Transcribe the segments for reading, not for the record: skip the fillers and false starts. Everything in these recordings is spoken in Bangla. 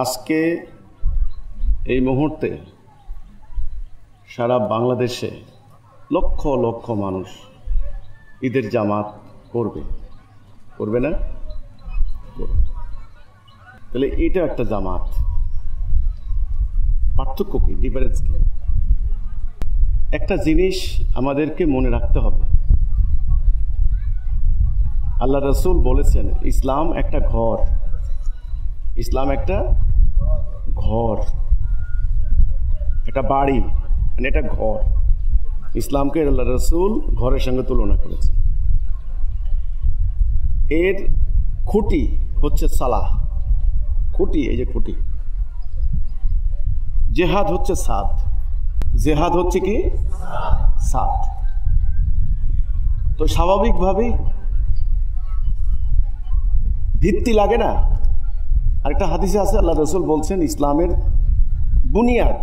আজকে এই মুহূর্তে সারা বাংলাদেশে লক্ষ লক্ষ মানুষ ঈদের জামাত করবে না? তাহলে এটা একটা জামাত, পার্থক্য কি, ডিফারেন্স কি? একটা জিনিস আমাদেরকে মনে রাখতে হবে, আল্লাহ রসুল বলেছেন ইসলাম একটা ঘর, ইসলাম একটা ঘর, একটা বাড়ি, মানে এটা ঘর। ইসলামকে আল্লাহ রসুল ঘরের সঙ্গে তুলনা করেছেন। এর খুঁটি হচ্ছে সালাহ, খুঁটি, এই যে খুঁটি। জেহাদ হচ্ছে সাদ, জেহাদ হচ্ছে কি সাদ। তো স্বাভাবিকভাবেই ভিত্তি লাগে না? আরেকটা হাদিসে আছে আল্লাহ রসুল বলছেন ইসলামের বুনিয়াদ,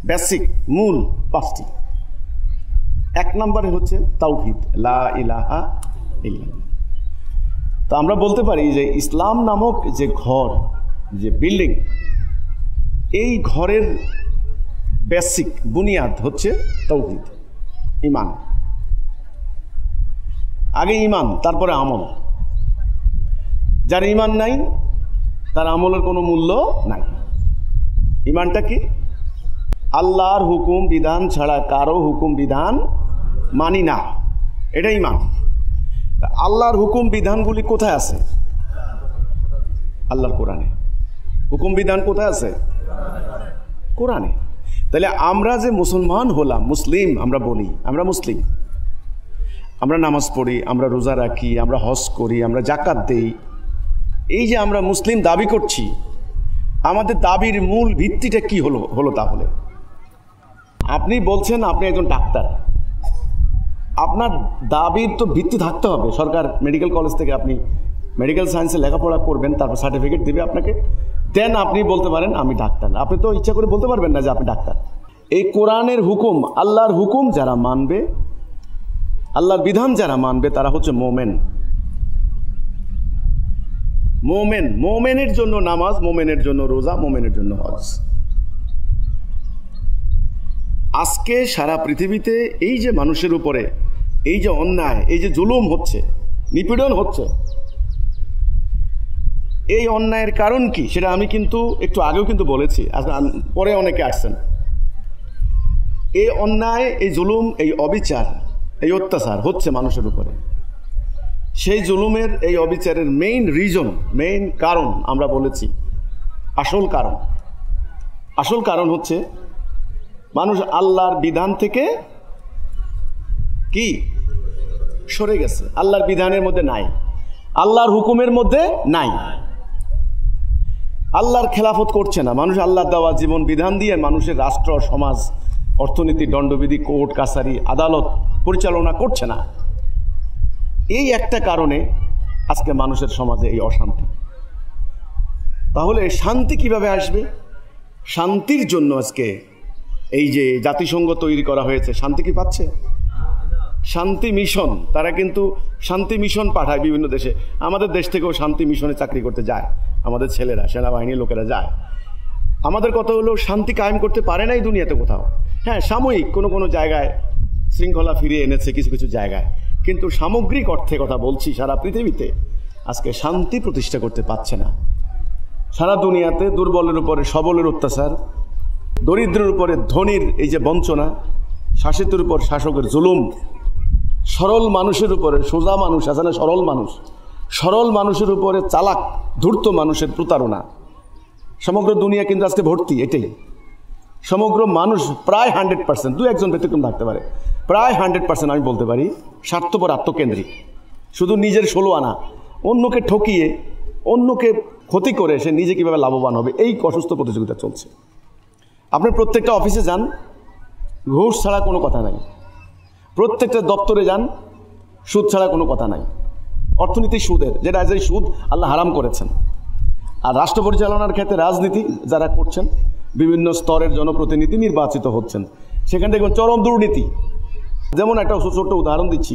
বেসিক, মূল পাঁচটি। এক নম্বরে হচ্ছে তাওহীদ, লা ইলাহা ইল্লাল্লাহ। তো আমরা বলতে পারি যে ইসলাম নামক যে ঘর, যে বিল্ডিং, এই ঘরের বেসিক বুনিয়াদ হচ্ছে তাওহীদ, ঈমান। আগে ঈমান, তারপরে আমল। যার ঈমান নাই তার আমলের কোনো মূল্য নাই। ঈমানটা কি? আল্লাহর হুকুম বিধান ছাড়া কারো হুকুম বিধান মানি না, এটা ঈমান। আল্লাহর হুকুম বিধানগুলি কোথায় আছে? আল্লাহর কোরআনে। হুকুম বিধান কোথায় আছে? কোরআনে। তাহলে আমরা যে মুসলমান হলাম, মুসলিম আমরা বলি, আমরা মুসলিম, আমরা নামাজ পড়ি, আমরা রোজা রাখি, আমরা হজ করি, আমরা যাকাত দেই, এই যে আমরা মুসলিম দাবি করছি, আমাদের দাবির মূল ভিত্তিটা কি হলো তাহলে? আপনি বলছেন আপনি একজন ডাক্তার, আপনার দাবির তো ভিত্তি থাকতে হবে। সরকার মেডিকেল কলেজ থেকে আপনি মেডিকেল সায়েন্সে লেখাপড়া করবেন, তারপর সার্টিফিকেট দেবে আপনাকে, দেন আপনি বলতে পারেন আমি ডাক্তার। আপনি তো ইচ্ছা করে বলতে পারবেন না যে আপনি ডাক্তার। এই কোরআনের হুকুম, আল্লাহর হুকুম যারা মানবে, আল্লাহর বিধান যারা মানবে, তারা হচ্ছে মোমেন। মোমেন, মোমেনের জন্য নামাজ, মোমেনের জন্য রোজা, মোমেনের জন্য হজ। আজকে সারা পৃথিবীতে এই যে মানুষের উপরে এই যে অন্যায়, এই যে জুলুম হচ্ছে, নিপীড়ন হচ্ছে, এই অন্যায়ের কারণ কি সেটা আমি কিন্তু একটু আগেও কিন্তু বলেছি, পরে অনেকে আসছেন। এই অন্যায়, এই জুলুম, এই অবিচার, এই অত্যাচার হচ্ছে মানুষের উপরে। সেই জুলুমের, এই অবিচারের মেইন রিজন, মেইন কারণ আমরা বলেছি, আসল কারণ হচ্ছে মানুষ আল্লাহর বিধান থেকে কি সরে গেছে, আল্লাহর বিধানের মধ্যে নাই, আল্লাহর হুকুমের মধ্যে নাই, আল্লাহর খেলাফত করছে না। মানুষ আল্লাহর দেওয়া জীবন বিধান দিয়ে মানুষের রাষ্ট্র, সমাজ, অর্থনীতি, দণ্ডবিধি, কোর্ট কাছারি, আদালত পরিচালনা করছে না। এই একটা কারণে আজকে মানুষের সমাজে এই অশান্তি। তাহলে শান্তি কিভাবে আসবে? শান্তির জন্য আজকে এই যে জাতিসংঘ তৈরি করা হয়েছে, শান্তি কি পাচ্ছে? শান্তি মিশন, তারা কিন্তু শান্তি মিশন পাঠায় বিভিন্ন দেশে। আমাদের দেশ থেকেও শান্তি মিশনে চাকরি করতে যায় আমাদের ছেলেরা, সেনাবাহিনীর লোকেরা যায়। আমাদের কথা হলো শান্তি কায়েম করতে পারে নাই দুনিয়াতে কোথাও। হ্যাঁ, সাময়িক কোনো জায়গায় শৃঙ্খলা ফিরিয়ে এনেছে কিছু কিছু জায়গায়, কিন্তু সামগ্রিক অর্থে কথা বলছি, সারা পৃথিবীতে আজকে শান্তি প্রতিষ্ঠা করতে পারছে না। সারা দুনিয়াতে দুর্বলের উপরে সবলের অত্যাচার, দরিদ্রের উপরে ধনীর এই যে বঞ্চনা, শাসিতের উপর শাসকের জুলুম, সরল মানুষের উপরে, সোজা মানুষ আছে না, সরল মানুষের উপরে চালাক ধূর্ত মানুষের প্রতারণা, সমগ্র দুনিয়া কিন্তু আজকে ভর্তি। এটাই সমগ্র মানুষ প্রায় 100%, দু একজন ব্যতিক্রম থাকতে পারে, প্রায় 100% আমি বলতে পারি স্বার্থপর, আত্মকেন্দ্রিক, শুধু নিজের 16 আনা, অন্যকে ঠকিয়ে, অন্যকে ক্ষতি করে সে নিজে কীভাবে লাভবান হবে, এই অসুস্থ প্রতিযোগিতা চলছে। আপনি প্রত্যেকটা অফিসে যান, ঘুষ ছাড়া কোনো কথা নাই। প্রত্যেকটা দপ্তরে যান, সুদ ছাড়া কোনো কথা নাই। অর্থনীতি সুদের, যেটা আজ এই সুদ আল্লাহ হারাম করেছেন। আর রাষ্ট্র পরিচালনার ক্ষেত্রে রাজনীতি যারা করছেন, বিভিন্ন স্তরের জনপ্রতিনিধি নির্বাচিত হচ্ছেন, সেখান থেকে চরম দুর্নীতি। যেমন একটা ছোট্ট উদাহরণ দিচ্ছি,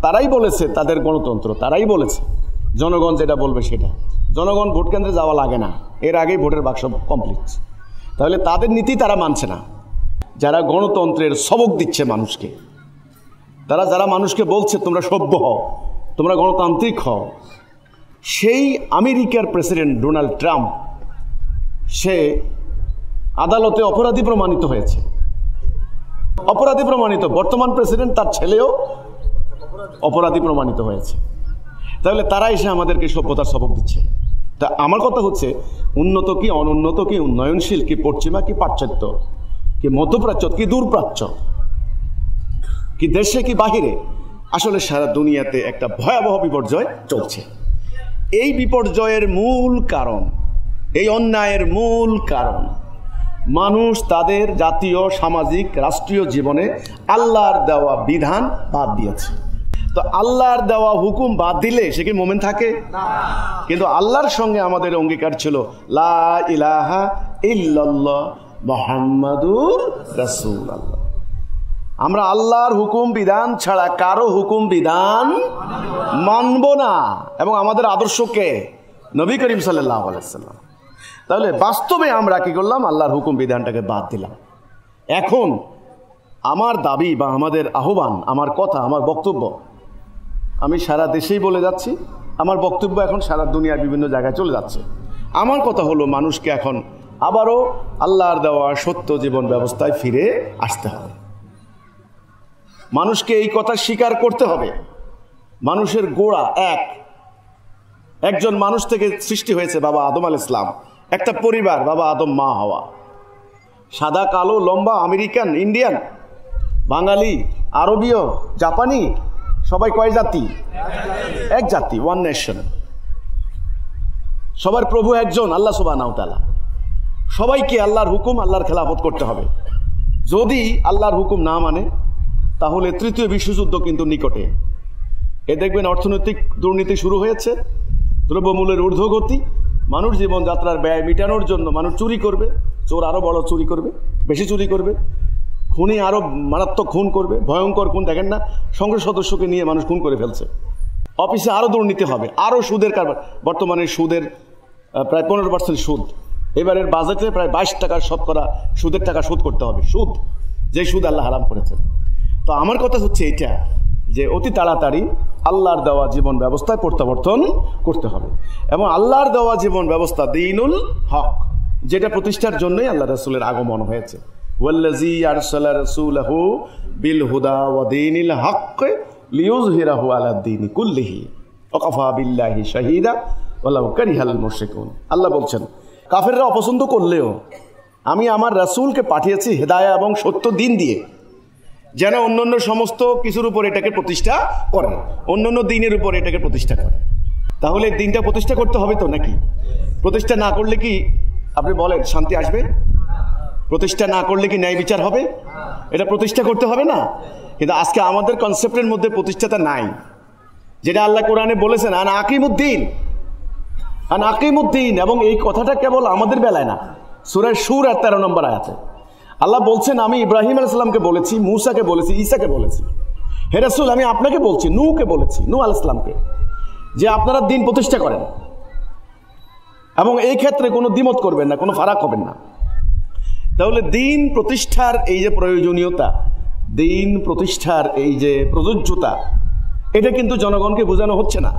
তারাই বলেছে তাদের গণতন্ত্র, তারাই বলেছে জনগণ যেটা বলবে সেটা। জনগণ ভোট কেন্দ্রে যাওয়া লাগে না, এর আগেই ভোটের বাক্স কমপ্লিট। তাহলে তাদের নীতি তারা মানছে না। যারা গণতন্ত্রের সবক দিচ্ছে মানুষকে, যারা মানুষকে বলছে তোমরা সভ্য হও, তোমরা গণতান্ত্রিক হও, সেই আমেরিকার প্রেসিডেন্ট ডোনাল্ড ট্রাম্প সে আদালতে অপরাধী প্রমাণিত হয়েছে। অপরাধী প্রমাণিত, বর্তমান প্রেসিডেন্ট তার ছেলেও অপরাধী প্রমাণিত হয়েছে। তাহলে তারা এসে আমাদেরকে সভ্যতার সবক দিচ্ছে। তা আমার কথা হচ্ছে, উন্নত কি অনুন্নত, কি উন্নয়নশীল, কি পশ্চিমা, কি পাশ্চাত্য, কি মধ্যপ্রাচ্য, কি দূরপ্রাচ্য, কি দেশে কি বাহিরে, আসলে সারা দুনিয়াতে একটা ভয়াবহ বিপর্যয় চলছে। এই বিপর্যয়ের মূল কারণ, এই অন্যায়ের মূল কারণ, মানুষ তাদের জাতীয়, সামাজিক, রাষ্ট্রীয় জীবনে আল্লাহর দেওয়া বিধান বাদ দিয়েছে। তো আল্লাহর দেওয়া হুকুম বাদ দিলে সে কি মোমেন থাকে? কিন্তু আল্লাহর সঙ্গে আমাদের অঙ্গীকার ছিল লা ইলাহা ইল্লাল্লাহ মুহাম্মাদুর রাসূলুল্লাহ। আমরা আল্লাহর হুকুম বিধান ছাড়া কারো হুকুম বিধান মানব না। এবং আমাদের আদর্শকে নবী করিম সাল্লাল্লাহু আলাইহি ওয়াসাল্লাম। তাহলে বাস্তবে আমরা কি করলাম? আল্লাহর হুকুম বিধানটাকে বাদ দিলাম। এখন আমার দাবি বা আমাদের আহ্বান, আমার কথা, আমার বক্তব্য আমি সারা দেশেই বলে যাচ্ছি। আমার বক্তব্য এখন সারা দুনিয়ার বিভিন্ন জায়গায় চলে যাচ্ছে। আমার কথা হলো, মানুষকে এখন আবারও আল্লাহর দেওয়া সত্য জীবন ব্যবস্থায় ফিরে আসতে হবে। মানুষকে এই কথা স্বীকার করতে হবে, মানুষের গোড়া একজন মানুষ থেকে সৃষ্টি হয়েছে বাবা আদম আলাইহিস সালাম। একটা পরিবার, বাবা আদম, মা হাওয়া। সাদা, কালো, লম্বা, আমেরিকান, ইন্ডিয়ান, বাঙালি, আরবীয়, জাপানি, সবাই কয় জাতি? এক জাতি, ওয়ান নেশন। সবার প্রভু একজন, আল্লাহ সুবহানাহু ওয়া তাআলা। সবাইকে আল্লাহর হুকুম, আল্লাহর খেলাফত করতে হবে। যদি আল্লাহর হুকুম না মানে, তাহলে তৃতীয় বিশ্বযুদ্ধ কিন্তু নিকটে। এ দেখবেন অর্থনৈতিক দুর্নীতি শুরু হয়েছে, দ্রব্যমূল্যের ঊর্ধ্বগতি, মানুষ জীবনযাত্রার ব্যয় মেটানোর জন্য মানুষ চুরি করবে, চোর আরও বড় চুরি করবে, বেশি চুরি করবে, খুনি আরও মারাত্মক খুন করবে, ভয়ঙ্কর খুন। দেখেন না, সংসদ সদস্যকে নিয়ে মানুষ খুন করে ফেলছে। অফিসে আরও দুর্নীতি হবে, আরও সুদের কারবার। বর্তমানে সুদের প্রায় 15% সুদ। এবারের বাজেটে প্রায় 22 টাকার শতকরা সুদের টাকা শোধ করতে হবে। সুদ, যে সুদ আল্লাহ হারাম করেছেন। তো আমার কথা হচ্ছে এইটা, যে অতি তাড়াতাড়ি আল্লাহর দেওয়া জীবন ব্যবস্থায় প্রত্যাবর্তন করতে হবে। এবং আল্লাহর দেওয়া জীবন ব্যবস্থা দীনুল হক, যেটা প্রতিষ্ঠার জন্যই আল্লাহ রাসূলের আগমন হয়েছে। ওয়াল্লাযী আরসালা রাসূলাহু বিল হুদা ওয়া দীনিল হক লিইয়ুযহিরাহু আলাদ দীনি কুল্লিহি ওয়া কাফা বিল্লাহি শাহীদা ওয়ালাউ কারিহাল মুশরিকুন। আল্লাহ বলছেন, কাফেররা অপছন্দ করলেও আমি আমার রাসূলকে পাঠিয়েছি হেদায়া এবং সত্য দিন দিয়ে, যেন অন্যান্য সমস্ত কিছুর উপর এটাকে প্রতিষ্ঠা করে, অন্যান্য দিনের উপর এটাকে প্রতিষ্ঠা করে। তাহলে দিনটা প্রতিষ্ঠা করতে হবে তো নাকি? প্রতিষ্ঠা না করলে কি আপনি বলেন শান্তি আসবে? প্রতিষ্ঠা না করলে কি ন্যায় বিচার হবে? এটা প্রতিষ্ঠা করতে হবে না? কিন্তু আজকে আমাদের কনসেপ্টের মধ্যে প্রতিষ্ঠাতা নাই, যেটা আল্লাহ কোরআনে বলেছেন আন আকিমুদ্দিন। এবং এই কথাটা কেবল আমাদের বেলায় না, সূরা সূরা 13 নম্বর আয়াতে আল্লাহ বলছেন, আমি ইব্রাহিম আলাইহিস সালামকে বলেছি, মূসাকে বলেছি, ঈসাকে বলেছি, হে রাসূল আমি আপনাকে বলছি, নূহকে বলেছি, নূহ আলাইহিস সালামকে, যে আপনারা দিন প্রতিষ্ঠা করেন এবং এই ক্ষেত্রে কোনো দ্বিমত করবেন না, কোনো ফারাক হবেন না। তাহলে দিন প্রতিষ্ঠার এই যে প্রয়োজনীয়তা, দিন প্রতিষ্ঠার এই যে প্রযোজ্যতা, এটা কিন্তু জনগণকে বোঝানো হচ্ছে না।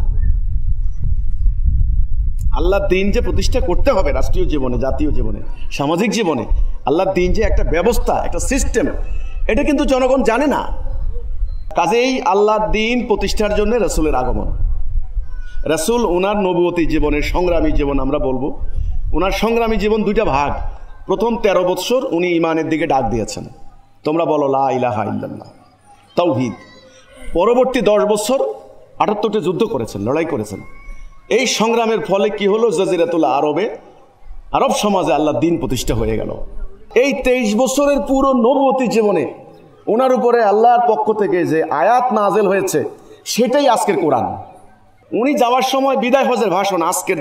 আল্লাহর দিন যে প্রতিষ্ঠা করতে হবে রাষ্ট্রীয় জীবনে, জাতীয় জীবনে, সামাজিক জীবনে, আল্লাহর দিন যে একটা ব্যবস্থা, একটা সিস্টেম, এটা কিন্তু জনগণ জানে না। কাজেই আল্লাহর দিন প্রতিষ্ঠার জন্য রাসূলের আগমন। রাসূল ওনার নবুয়তি জীবনের সংগ্রামী জীবন আমরা বলবো। ওনার সংগ্রামী জীবন দুইটা ভাগ। প্রথম 13 বৎসর উনি ইমানের দিকে ডাক দিয়েছেন, তোমরা বলো লা ইলাহা ইল্লাল্লাহ, তাওহীদ। পরবর্তী 10 বছর 78টা যুদ্ধ করেছেন, লড়াই করেছেন। এই সংগ্রামের ফলে কি হলো? জাজিরাতুল আরব সমাজে আল্লাহর দিন প্রতিষ্ঠা হয়ে গেল। এই 23 বছরের পুরো নবুয়তি জীবনে ওনার উপরে আল্লাহর পক্ষ থেকে যে আয়াত নাজেল হয়েছে, সেটাই আজকের কোরআন। উনি যাওয়ার সময় বিদায় হজের ভাষণ, আজকের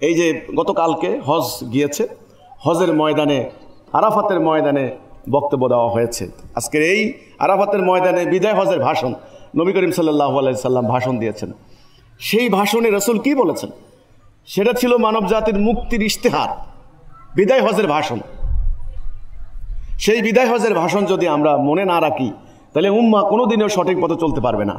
এই যে গতকালকে হজ গিয়েছে, হজের ময়দানে, আরাফাতের ময়দানে বক্তব্য দেওয়া হয়েছে। আজকের এই আরাফাতের ময়দানে বিদায় হজের ভাষণ নবী করিম সাল্লাল্লাহু আলাইহি সাল্লাম ভাষণ দিয়েছেন। সেই ভাষণে রাসূল কি বলেছেন? সেটা ছিল মানব জাতির মুক্তির ইশতেহার, বিদায় হজের ভাষণ। সেই বিদায় হজের ভাষণ যদি আমরা মনে না রাখি, তাহলে উম্মাহ কোনোদিনও সঠিক পথে চলতে পারবে না।